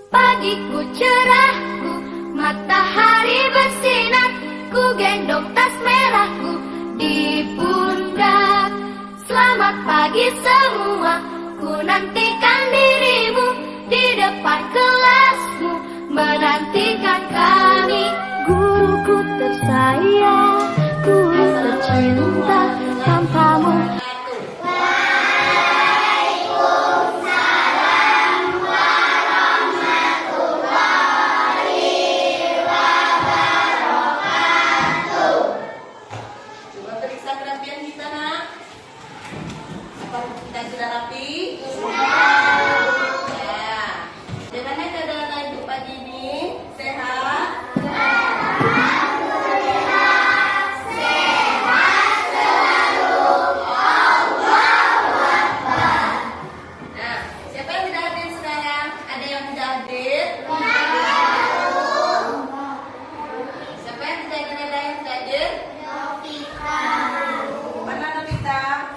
Pagiku cerahku, matahari bersinar, ku gendong tas merahku di pundak. Selamat pagi semua, ku nantikan dirimu di depan kelasmu, menantikan kami. Guruku tersayang, ku tercinta tanpamu. Kita sudah rapi? Sudah. Ya. Bagaimana keadaan ibu pagi ini? Sehat? Alhamdulillah, sehat selalu. Allahu Akbar. Nah, siapa yang sudah hadir sekarang? Ada yang sudah hadir? Siapa yang tidak ada yang sudah hadir? Novita. Mana Novita?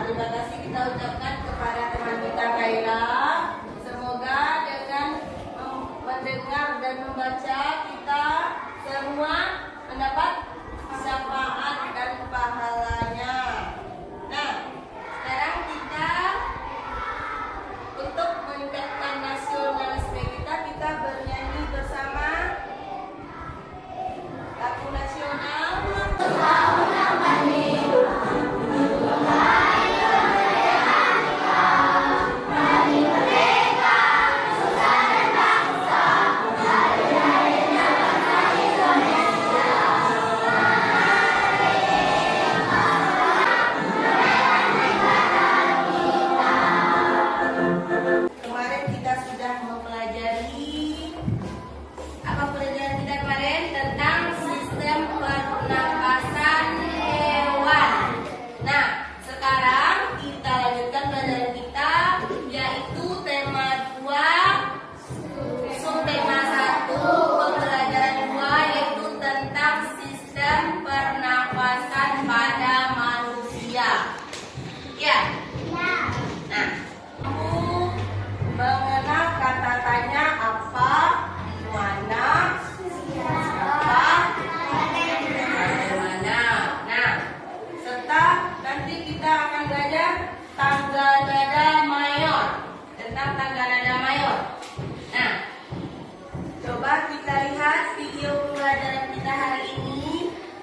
Terima kasih kita ucapkan kepada teman kita Kaira. Semoga dengan mendengar dan membaca kita semua mendapat syafaat dan pahalanya. Nah, sekarang kita untuk meningkatkan nasionalisme kita bernyanyi bersama lagu nasional.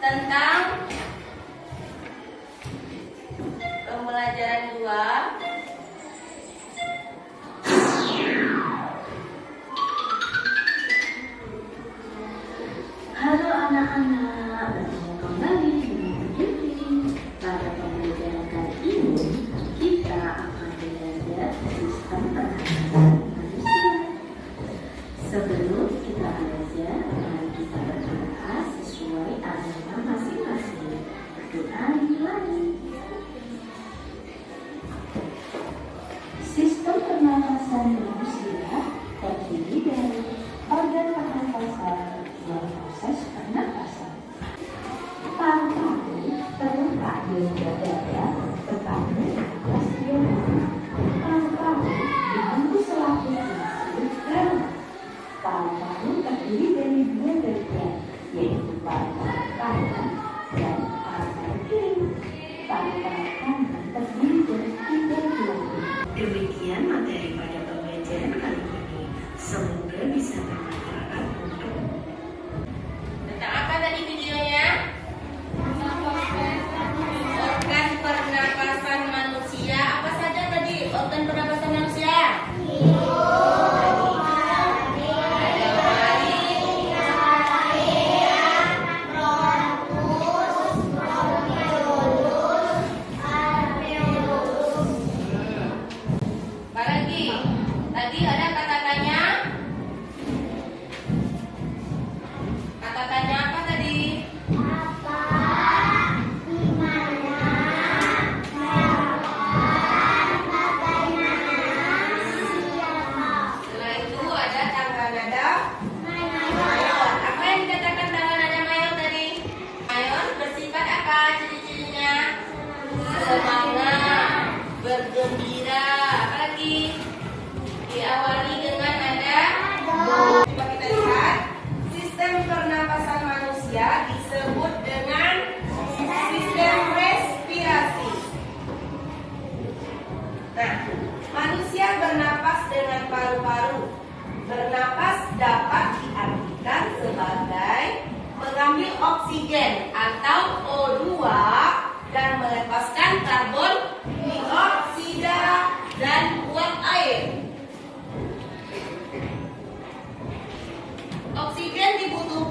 Tentang pembelajaran 2. Halo anak-anak, bertemu kembali dengan Jupri. Pada pembelajaran kali ini, kita akan belajar sistem pernafasan manusia. Sebelum kita belajar, mari kita berdoa sesuai agama masing-masing. Berdoa dimulai. Sistem pernafasan manusia terdiri dari organ pernafasan dan proses pernafasan. Paru-paru terletak di dada, tepatnya di atas diafragma. Paru-paru dibentuk selaku fungsi rem. Paru-paru terdiri dari 2 bagian, yaitu paru-paru kanan dan paru-paru kiri. Paru-paru kanan terdiri dari 3 kelompok. Demikian materi pada pembelajaran kali ini. Semoga bisa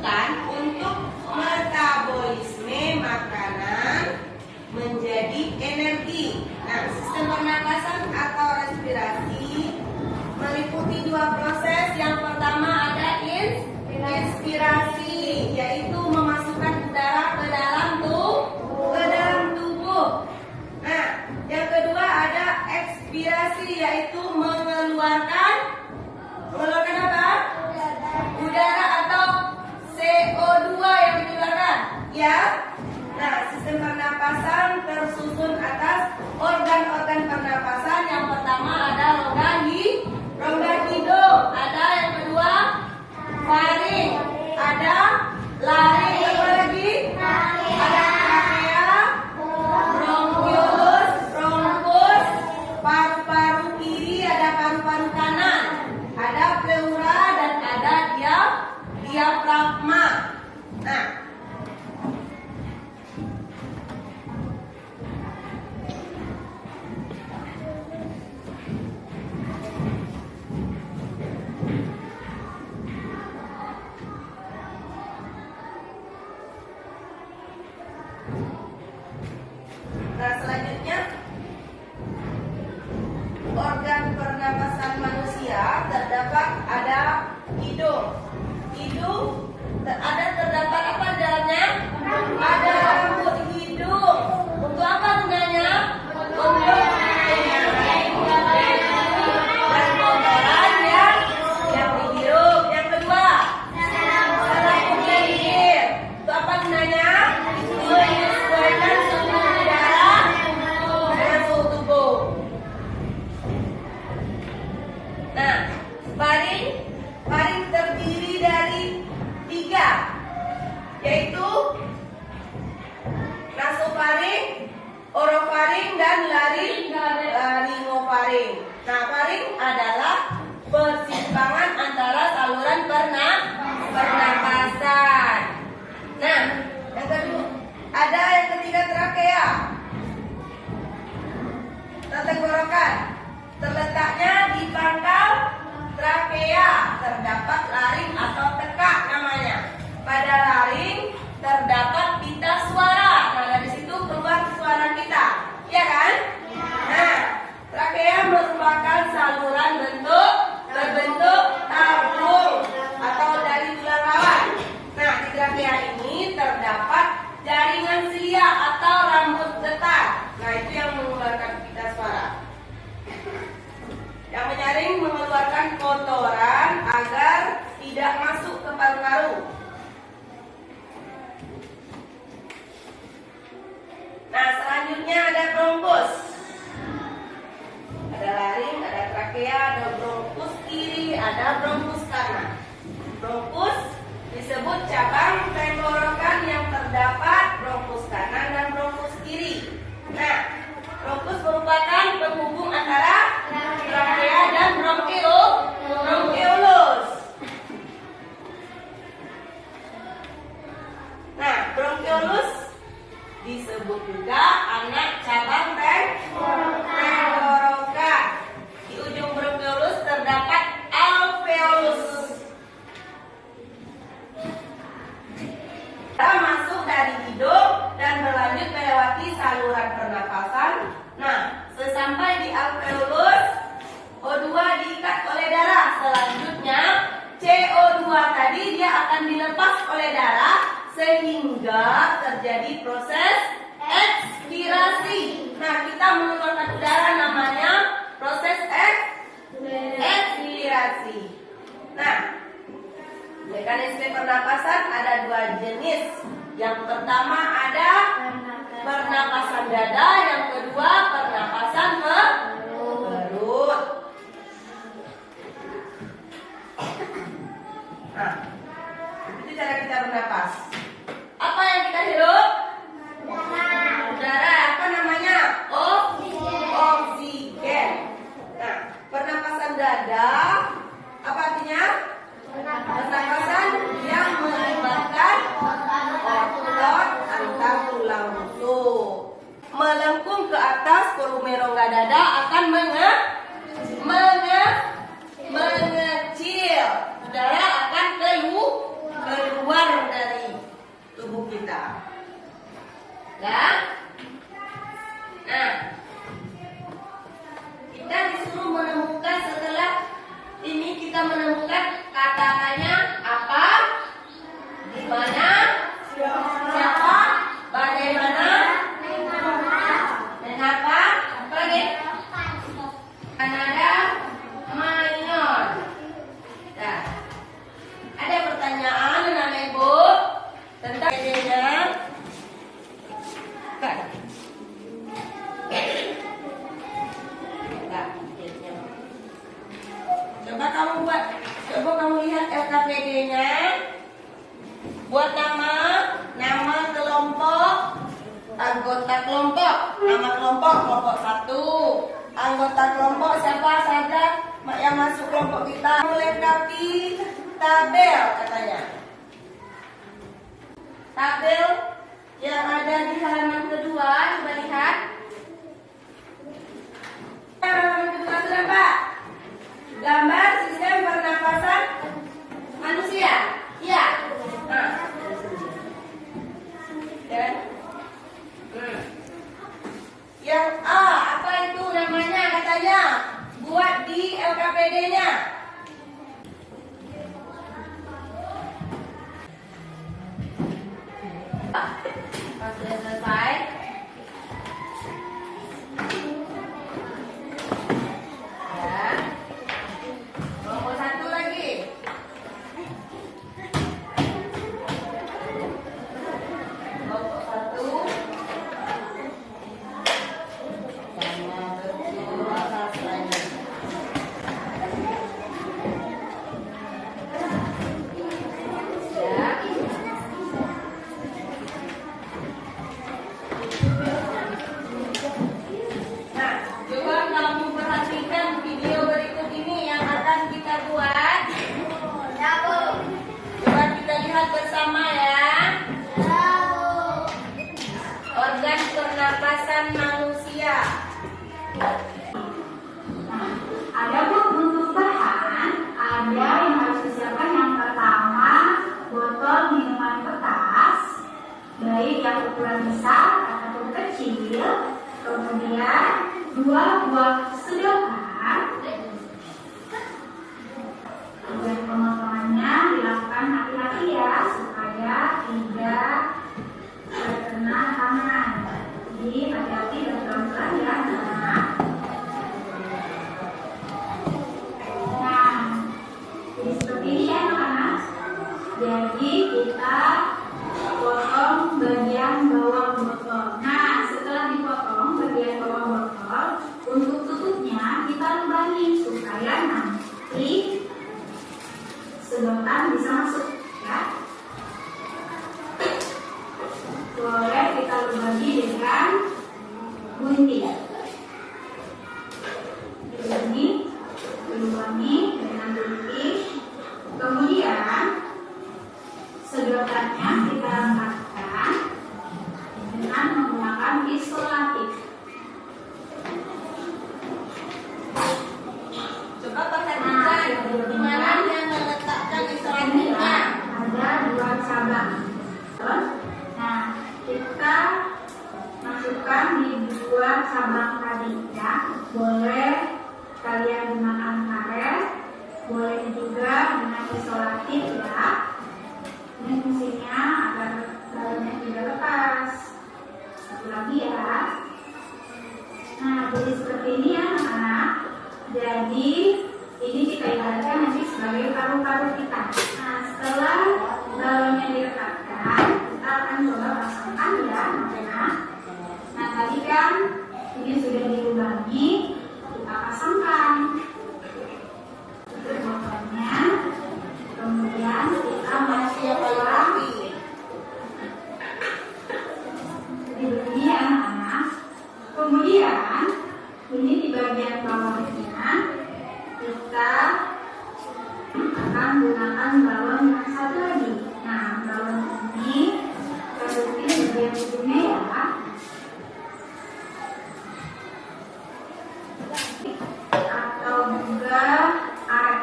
dibutuhkan untuk metabolisme makanan menjadi energi. Nah, sistem pernapasan atau respirasi meliputi dua proses. Yang pertama ada inspirasi, yaitu memasukkan udara ke dalam tubuh. Nah, yang kedua ada ekspirasi, yaitu mengeluarkan apa? Udara atau CO2 yang dikeluarkan. Ya. Nah, sistem pernapasan tersusun atas organ-organ pernapasan. Yang pertama ada rongga hidung, ada yang kedua faring, ada laring, apa lagi? Ada trachea, bronkiolus, bronkus, paru-paru kiri, ada paru-paru kanan, ada pleura dan ada diafragma. Nah, selanjutnya organ pernapasan manusia terdapat ada hidung. Terdapat apa di dalamnya? Ada rambut hidung. Untuk apa gunanya? Untuk dan kotoran yang dihirup. Yang kedua, selaput bibir. Untuk apa gunanya? Menyesuaikan suhu udara dengan suhu tubuh. Nah, faring terdiri dari 3, yaitu nasofaring, orofaring, dan laringofaring. Nah, faring adalah persimpangan antara saluran pernapasan. Nah, yang kedua, ada yang ketiga trakea, tenggorokan. Terletaknya di pangkal trakea terdapat laring atau tekak namanya. Pada laring terdapat pita suara. Nah, dari situ keluar suara kita, ya kan? Nah, trakea merupakan saluran berbentuk tabung atau dari tulang lawan. Nah, di trakea ini terdapat jaringan silia atau rambut getah. Nah, itu yang mengeluarkan pita suara. Yang menyaring mengeluarkan kotoran agar tidak masuk ke paru-paru. Nah, selanjutnya ada bronkus. Ada laring, ada trakea, ada bronkus kiri, ada bronkus kanan. Bronkus disebut cabang tenggorokan yang terdapat bronkus kanan dan bronkus kiri. Nah, bronkus merupakan penghubung antara trakea dan bronkiolus. Nah, bronkiolus disebut juga anak cabang tenggorokan. Di ujung bronkiolus terdapat alveolus. Masuk dari hidung dan berlanjut melewati saluran pernapasan. Nah, sesampai di alveolus, O2 diikat oleh darah. Selanjutnya, CO2 tadi dia akan dilepas oleh darah sehingga terjadi proses ekspirasi. Nah, kita mengeluarkan udara namanya proses ekspirasi. Nah, mekanisme pernapasan ada 2 jenis. Yang pertama ada pernapasan dada, yang kedua pernapasan perut. Nah, itu cara kita bernapas. Apa yang kita hirup? Udara. Apa namanya? Oksigen. Nah, pernapasan dada apa artinya? Pernapasan yang melibatkan otot antar tulang rusuk. Melengkung ke atas, volume rongga dada akan mengecil. Udara akan keluar kita. Ya? Nah, kita disuruh menemukan setelah ini kita menemukan kata-katanya apa, di mana, siapa, bagaimana, mengapa, apa lagi? Kanada, Mayor. Nah, ada pertanyaan anak ibu tentang idenya? Kan? Nah, idenya. Coba kamu lihat LKPD-nya. Buat nama kelompok, anggota kelompok, nama kelompok 1. Anggota kelompok siapa saja yang masuk kelompok kita, melengkapi tabel katanya. Tabel yang ada di halaman kedua, coba lihat. Halaman kedua sudah Pak. Gambar sistem pernapasan manusia. Iya. Nah. Dan yang A, apa itu namanya katanya? Buat di LKPD-nya. Sudah selesai. Ya. Kelompok 1 lagi. Kelompok 1. Bersama ya. Organ pernapasan manusia. Adapun untuk bahan, ada yang harus disiapkan. Yang pertama, botol minuman kertas, baik yang ukuran besar ataupun kecil. Kemudian 2 buah sedotan. Dan pemotongannya dilakukan hati-hati ya, supaya tidak terkena tangan. Jadi hati-hati dan pelan-pelan ya. Nah, jadi seperti ini ya anak-anak. Jadi kita potong bagian bawah botol. Nah, setelah dipotong bagian bawah botol, untuk tutupnya kita lubangi supaya nanti sedotan bisa masuk ya. Boleh kita lubangi dengan gunting. Dilubangi dengan gunting. Kemudian sedotannya kita angkatkan dengan menggunakan isolatif. Coba perhatikan di mana yang meletakkan isolatifnya. Ada 2 cabang. Nah, kita masukkan di 2 cabang tadi ya. Boleh kalian gunakan karet, boleh juga dengan isolatif ya. Ini fungsinya agar dalamnya tidak lepas. Satu lagi ya. Nah, jadi seperti ini ya anak-anak. Jadi ini kita ibaratkan nanti sebagai paru-paru kita. Nah, setelah balonnya dilekatkan, kita akan coba pasangkan ya anak-anak. Nah, tadi kan ini sudah dilubangi, kita pasangkan botolnya. Kemudian kita masih lagi. Jadi begini ya anak-anak. Kemudian ini di bagian bawahnya kita akan gunakan balon yang satu lagi. Nah, balon ini terusin bagian ujungnya ya. Atau juga air.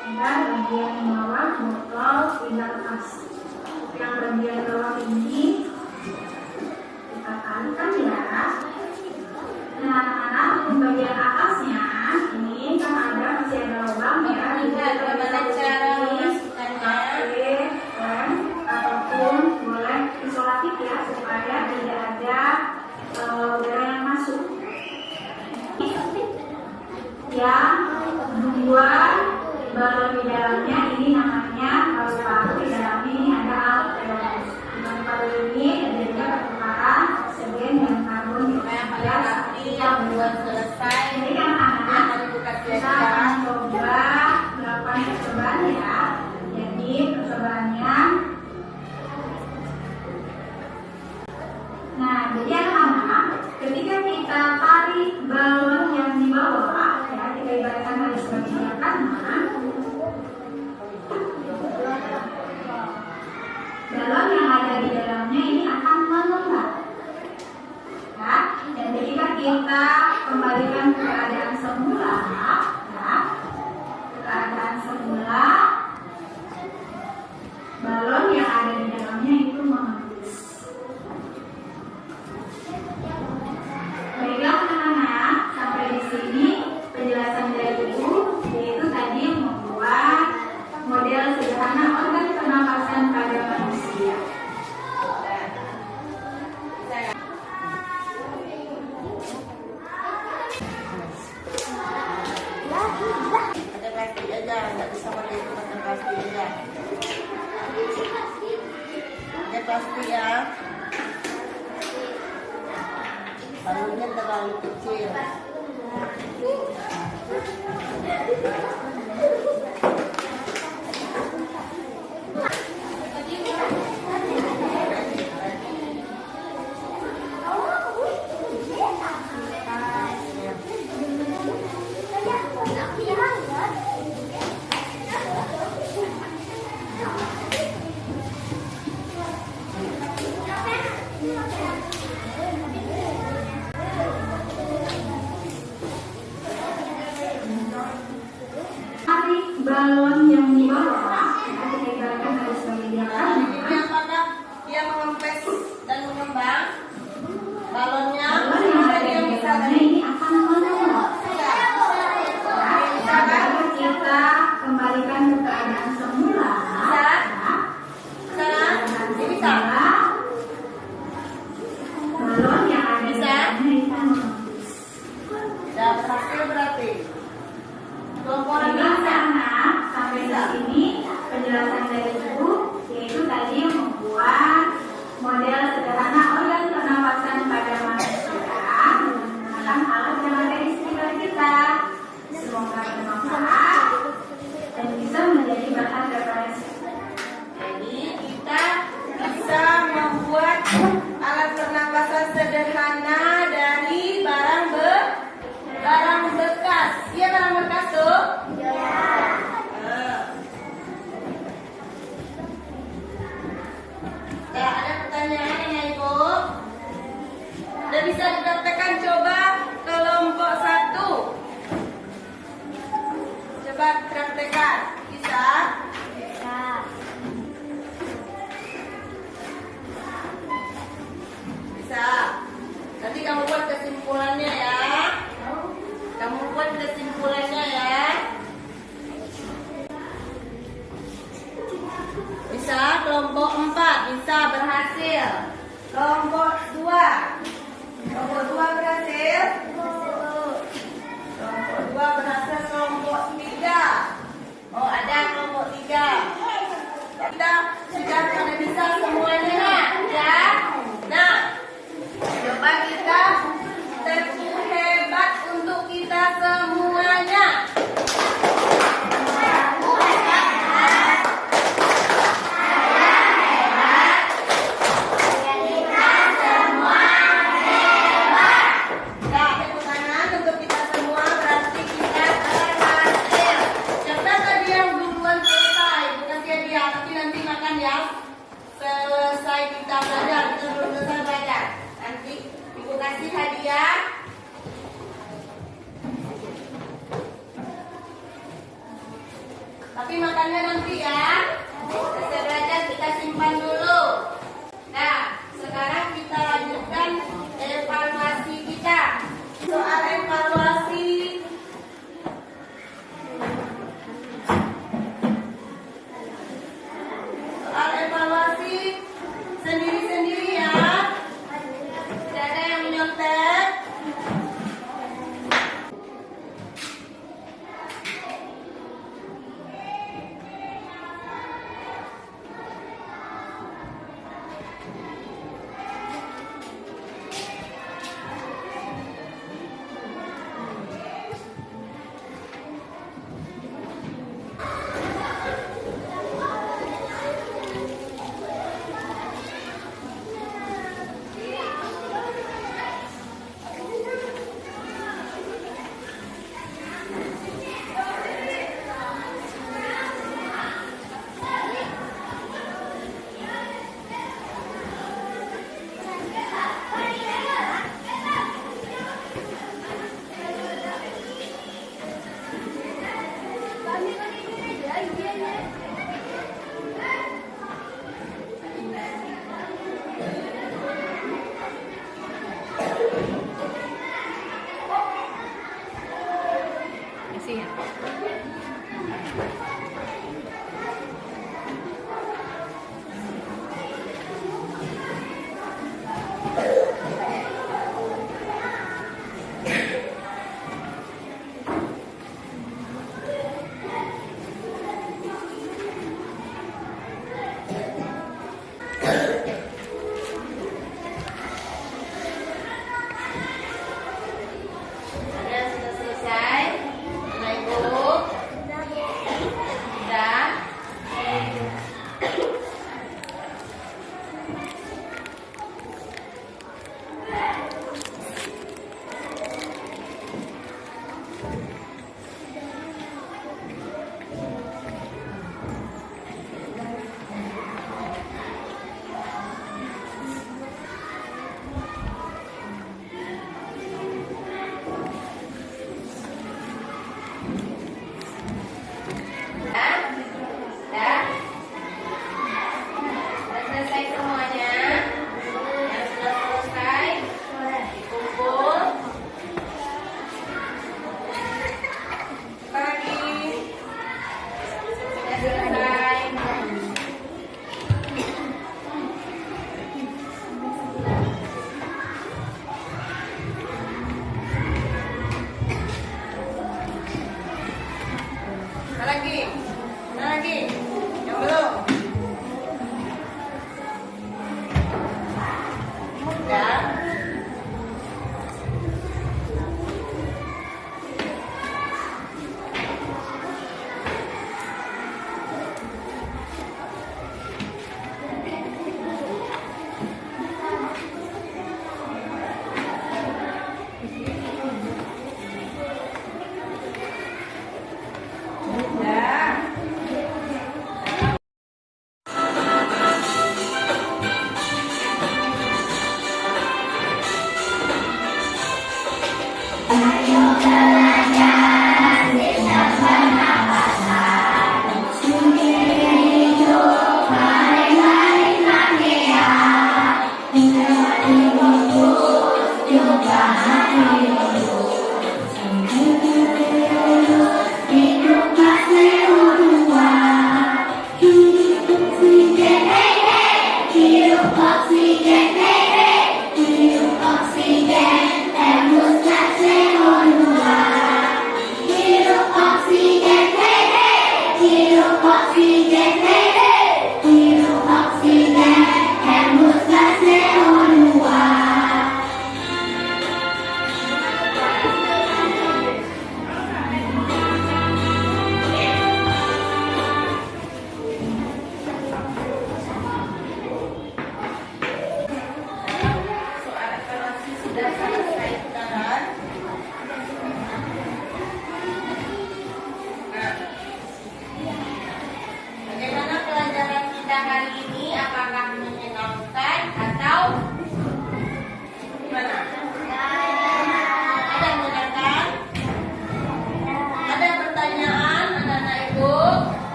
Kita bagian bawah botol tidak lepas. yang bagian bawah ini kita kalikan ya. Nah, anak-anak untuk bagian atasnya ini kan masih ada lubang ya. Lihat bagaimana cara memasukkannya. Lem ataupun boleh isolatif ya supaya tidak ada udara yang masuk. Yang membuat balon di dalamnya ini namanya paru-paru. Di dalamnya ini ada alveolus. Di paru-paru ini ada juga pertukaran oksigen dan karbon Yang buat selesai. jadi kan anak Bukan kita akan coba melakukan percobaan ya. Jadi percobaannya, nah jadi anak-anak ketika kita tarik balon yang di bawah ya, kita ibaratkan dari sebagian kanan, balon yang ada di dalamnya ini akan melompat ya. Dan ketika kita kembalikan ke keadaan semula ya, keadaan semula, balon yang ada di dalamnya itu mengendus. Baiklah anak-anak, sampai di sini penjelasan dari Ibu, yaitu tadi membuat model sederhana organ pernapasan pada manusia. Ada plastik aja, nggak bisa pakai itu pakai plastik aja. Ada plastik ya. Balonnya terlalu kecil. Tarik balon yang di bawah, ya, kita ibaratkan dari sebagian kanan. Ini apakah dia mengempes dan mengembang? Balonnya, Balon yang ada dia di bisa dalamnya ini akan melompat. Ya, apabila kita kembalikan ke keadaan semula, ya, keadaan semula, balon yang ada di dalamnya itu mengendus. sudah berhasil berarti. Kelompok orang Baiklah bisa. anak, sampai di sini penjelasan dari Ibu, yaitu tadi membuat model sederhana organ pernapasan pada manusia dengan menggunakan alat yang ada di sekitar kita. Semoga bermanfaat dan bisa menjadi bahan referensi. Jadi kita bisa membuat alat pernapasan sederhana dari barang bekas. Iya barang bekas tuh? Iya. Ada pertanyaan ya Ibu? Udah bisa dipraktekkan, coba kelompok 1. Coba praktekkan. Bisa? Bisa. Nanti kamu buat kesimpulannya ya. Kamu buat kesimpulannya ya. Bisa kelompok 4 bisa berhasil. Kelompok 2. Kelompok 2 berhasil. Kelompok 2 berhasil. Kelompok 3. Oh, ada kelompok 3. Kita sudah pada bisa semuanya nah, ya. Nah, coba kita tepuk hebat untuk kita semuanya. Nah, tepuk tangan untuk kita semua, berarti kita berhasil. Siapa tadi yang duluan selesai? Bukan dia, tapi nanti makan ya. Selesai kita belajar, kita belum selesai belajar. Nanti Ibu kasih hadiah. Tapi makannya nanti ya. Selesai belajar kita simpan dulu. evaluasi kita. Soal evaluasi. Soal evaluasi sendiri-sendiri ya. Tidak ada yang menyontek.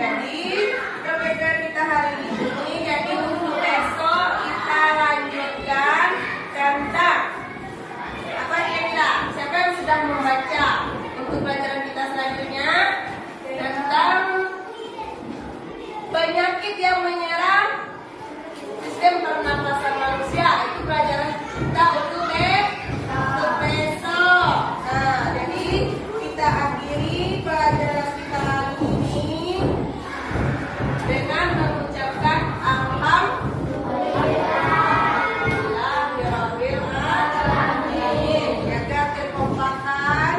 Jadi kebaikan kita hari ini, jadi untuk besok kita lanjutkan tentang apa kita? Siapa yang sudah membaca untuk pelajaran kita selanjutnya tentang penyakit yang menyerang sistem pernapasan manusia. Itu pelajaran kita untuk besok. Nah, jadi kita akhiri pelajaran kita hari ini dengan mengucapkan alhamdulillahirobbilalamin. Jaga kekompakan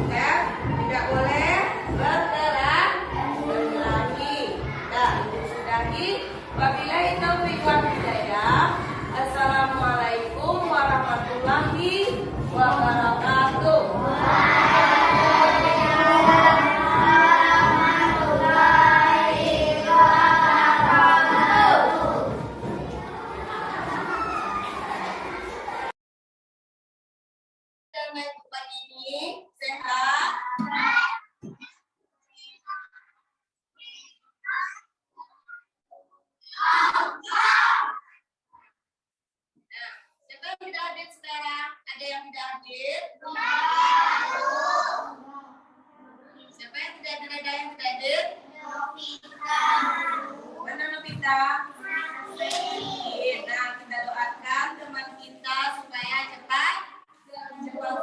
dan tidak boleh berkelahi. Nah, itu sudahi. Wabillahi taufiq wal hidayah. Assalamualaikum warahmatullahi wabarakatuh. Dengan pagi ini sehat. Siapa yang tidak hadir sekarang? Ada yang tidak hadir? Siapa yang tidak hadir? Ada yang tidak hadir? Mana Novita? Nah, kita doakan teman kita supaya cepat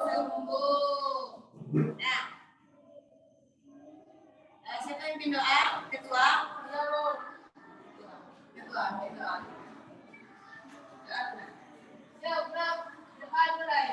sembuh. Nah, siapa yang bikin doa? Ketua? Ketua. Doa. Doa mulai.